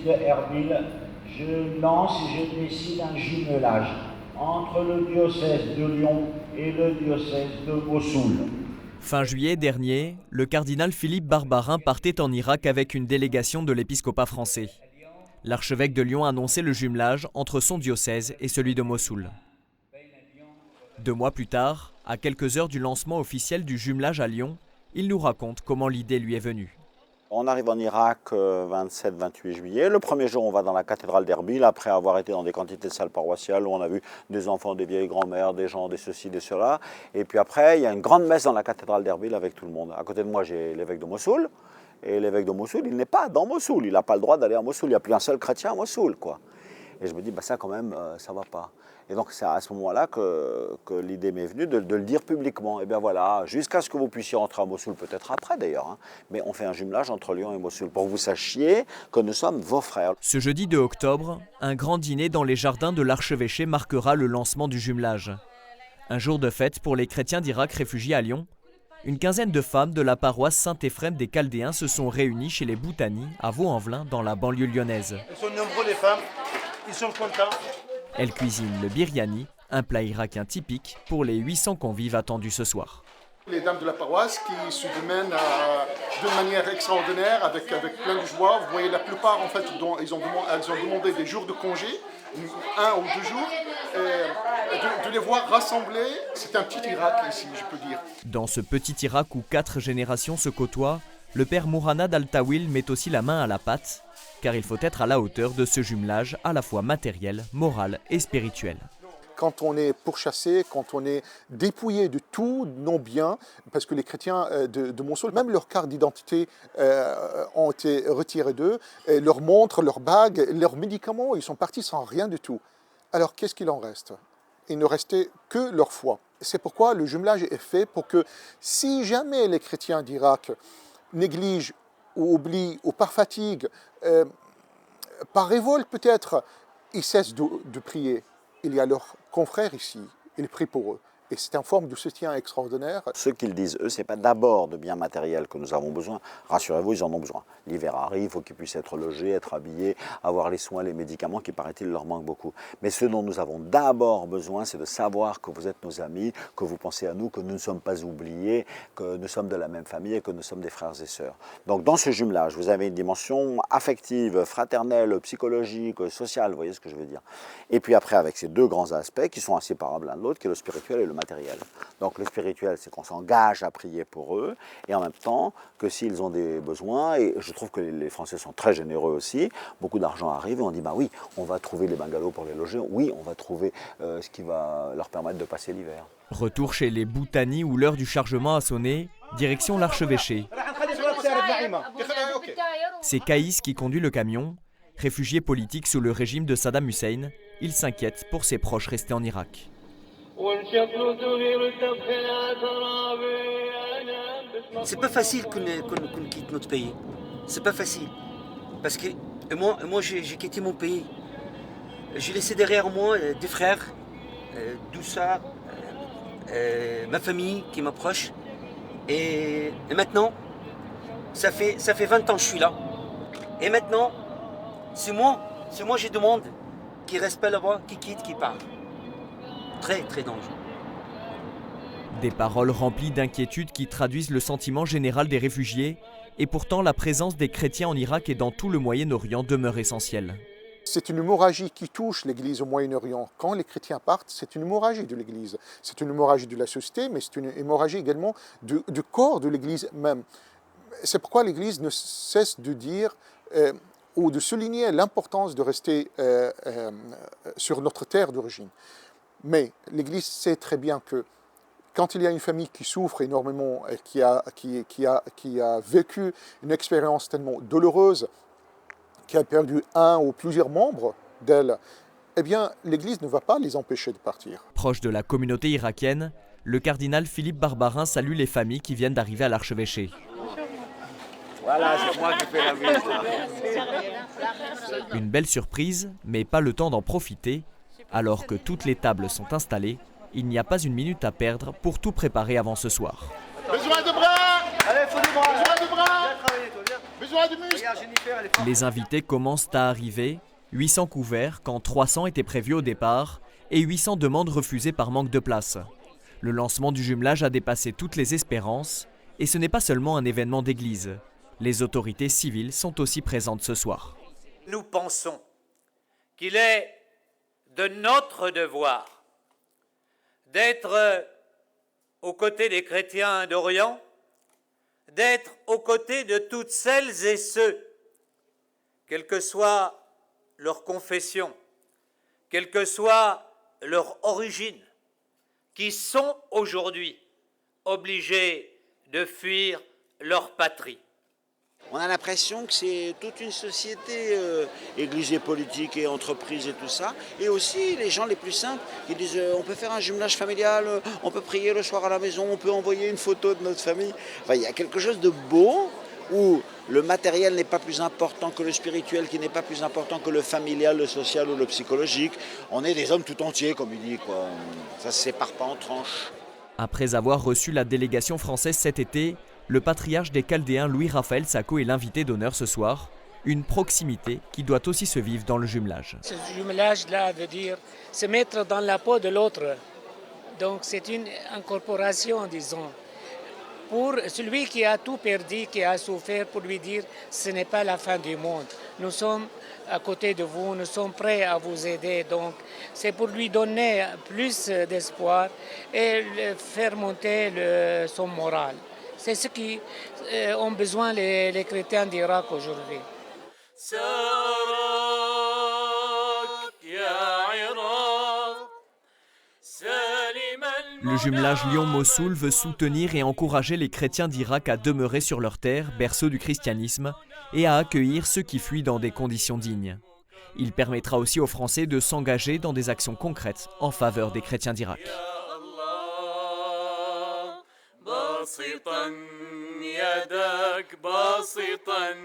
de Erbil, je lance et je décide un jumelage entre le diocèse de Lyon et le diocèse de Mossoul. Fin juillet dernier, le cardinal Philippe Barbarin partait en Irak avec une délégation de l'épiscopat français. L'archevêque de Lyon a annoncé le jumelage entre son diocèse et celui de Mossoul. 2 mois plus tard, à quelques heures du lancement officiel du jumelage à Lyon, il nous raconte comment l'idée lui est venue. On arrive en Irak 27-28 juillet. Le premier jour, on va dans la cathédrale d'Erbil, après avoir été dans des quantités de salles paroissiales où on a vu des enfants, des vieilles grand-mères, des gens, des ceci, des cela. Et puis après, il y a une grande messe dans la cathédrale d'Erbil avec tout le monde. À côté de moi, j'ai l'évêque de Mossoul. Et l'évêque de Mossoul, il n'est pas dans Mossoul. Il n'a pas le droit d'aller à Mossoul. Il n'y a plus un seul chrétien à Mossoul, quoi. Et je me dis, bah ça quand même, ça ne va pas. Et donc c'est à ce moment-là que l'idée m'est venue de le dire publiquement. Et bien voilà, jusqu'à ce que vous puissiez rentrer à Mossoul, peut-être après d'ailleurs, hein, mais on fait un jumelage entre Lyon et Mossoul pour que vous sachiez que nous sommes vos frères. Ce jeudi 2 octobre, un grand dîner dans les jardins de l'archevêché marquera le lancement du jumelage. Un jour de fête pour les chrétiens d'Irak réfugiés à Lyon. Une quinzaine de femmes de la paroisse Saint-Éphrem des Chaldéens se sont réunies chez les Boutani, à Vaux-en-Velin, dans la banlieue lyonnaise. Ils sont nombreux les femmes, ils sont contents. Elles cuisinent le biryani, un plat irakien typique pour les 800 convives attendus ce soir. Les dames de la paroisse qui se démènent de manière extraordinaire, avec plein de joie. Vous voyez, la plupart, en fait, elles ont demandé des jours de congé, 1 ou 2 jours, de les voir rassemblés. C'est un petit Irak ici, je peux dire. Dans ce petit Irak où 4 générations se côtoient, le père Mouhanad Al-Tawil met aussi la main à la pâte, car il faut être à la hauteur de ce jumelage à la fois matériel, moral et spirituel. Quand on est pourchassé, quand on est dépouillé de tous nos biens, parce que les chrétiens de Mossoul, même leurs cartes d'identité ont été retirées d'eux, leurs montres, leurs bagues, leurs médicaments, ils sont partis sans rien du tout. Alors qu'est-ce qu'il en reste? Il ne restait que leur foi. C'est pourquoi le jumelage est fait pour que si jamais les chrétiens d'Irak négligent ou oublient ou par fatigue, par révolte peut-être, ils cessent de prier. Il y a leurs confrères ici, ils prient pour eux. Et c'est une forme de soutien extraordinaire. Ce qu'ils disent, eux, ce n'est pas d'abord de biens matériels que nous avons besoin. Rassurez-vous, ils en ont besoin. L'hiver arrive, il faut qu'ils puissent être logés, être habillés, avoir les soins, les médicaments qui, paraît-il, leur manquent beaucoup. Mais ce dont nous avons d'abord besoin, c'est de savoir que vous êtes nos amis, que vous pensez à nous, que nous ne sommes pas oubliés, que nous sommes de la même famille et que nous sommes des frères et sœurs. Donc dans ce jumelage, vous avez une dimension affective, fraternelle, psychologique, sociale, vous voyez ce que je veux dire. Et puis après, avec ces 2 grands aspects qui sont inséparables l'un de l'autre, qui est le spirituel et le matériel. Donc le spirituel, c'est qu'on s'engage à prier pour eux, et en même temps que s'ils ont des besoins, et je trouve que les Français sont très généreux aussi, beaucoup d'argent arrive et on dit bah oui, on va trouver des bungalows pour les loger, oui, on va trouver ce qui va leur permettre de passer l'hiver. Retour chez les Boutani où l'heure du chargement a sonné, direction l'archevêché. C'est Kaïs qui conduit le camion. Réfugié politique sous le régime de Saddam Hussein, il s'inquiète pour ses proches restés en Irak. C'est pas facile qu'on quitte notre pays. C'est pas facile. Parce que moi j'ai quitté mon pays. J'ai laissé derrière moi des frères, 12 sœurs, ma famille qui m'approche. Et maintenant, ça fait 20 ans que je suis là. Et maintenant, c'est moi je demande qui reste pas là-bas, qui quitte, qui part. Très, très dangereux. Des paroles remplies d'inquiétude qui traduisent le sentiment général des réfugiés, et pourtant la présence des chrétiens en Irak et dans tout le Moyen-Orient demeure essentielle. C'est une hémorragie qui touche l'Église au Moyen-Orient. Quand les chrétiens partent, c'est une hémorragie de l'Église. C'est une hémorragie de la société, mais c'est une hémorragie également du corps de l'Église même. C'est pourquoi l'Église ne cesse de dire ou de souligner l'importance de rester sur notre terre d'origine. Mais l'Église sait très bien que quand il y a une famille qui souffre énormément et qui a vécu une expérience tellement douloureuse, qui a perdu un ou plusieurs membres d'elle, eh bien, l'Église ne va pas les empêcher de partir. Proche de la communauté irakienne, le cardinal Philippe Barbarin salue les familles qui viennent d'arriver à l'archevêché. Voilà, c'est moi qui fais la visite. Une belle surprise, mais pas le temps d'en profiter. Alors que toutes les tables sont installées, il n'y a pas une minute à perdre pour tout préparer avant ce soir. Besoin de bras! Allez, faut des bras! Besoin de bras! Viens travailler, toi, viens. Besoin de muscles. Les invités commencent à arriver, 800 couverts quand 300 étaient prévus au départ et 800 demandes refusées par manque de place. Le lancement du jumelage a dépassé toutes les espérances et ce n'est pas seulement un événement d'église. Les autorités civiles sont aussi présentes ce soir. Nous pensons qu'il est de notre devoir d'être aux côtés des chrétiens d'Orient, d'être aux côtés de toutes celles et ceux, quelle que soit leur confession, quelle que soit leur origine, qui sont aujourd'hui obligés de fuir leur patrie. On a l'impression que c'est toute une société, église et politique et entreprise et tout ça, et aussi les gens les plus simples qui disent on peut faire un jumelage familial, on peut prier le soir à la maison, on peut envoyer une photo de notre famille. Enfin, il y a quelque chose de beau où le matériel n'est pas plus important que le spirituel, qui n'est pas plus important que le familial, le social ou le psychologique. On est des hommes tout entiers, comme il dit, quoi. Ça se sépare pas en tranches. Après avoir reçu la délégation française cet été, le patriarche des Chaldéens Louis-Raphaël Sako est l'invité d'honneur ce soir, une proximité qui doit aussi se vivre dans le jumelage. Ce jumelage-là veut dire se mettre dans la peau de l'autre. Donc c'est une incorporation, disons. Pour celui qui a tout perdu, qui a souffert, pour lui dire ce n'est pas la fin du monde. Nous sommes à côté de vous, nous sommes prêts à vous aider. Donc c'est pour lui donner plus d'espoir et faire monter son moral. C'est ce qu'ont besoin les chrétiens d'Irak aujourd'hui. Le jumelage Lyon-Mossoul veut soutenir et encourager les chrétiens d'Irak à demeurer sur leur terre, berceau du christianisme, et à accueillir ceux qui fuient dans des conditions dignes. Il permettra aussi aux Français de s'engager dans des actions concrètes en faveur des chrétiens d'Irak. باسطا يدك باسطا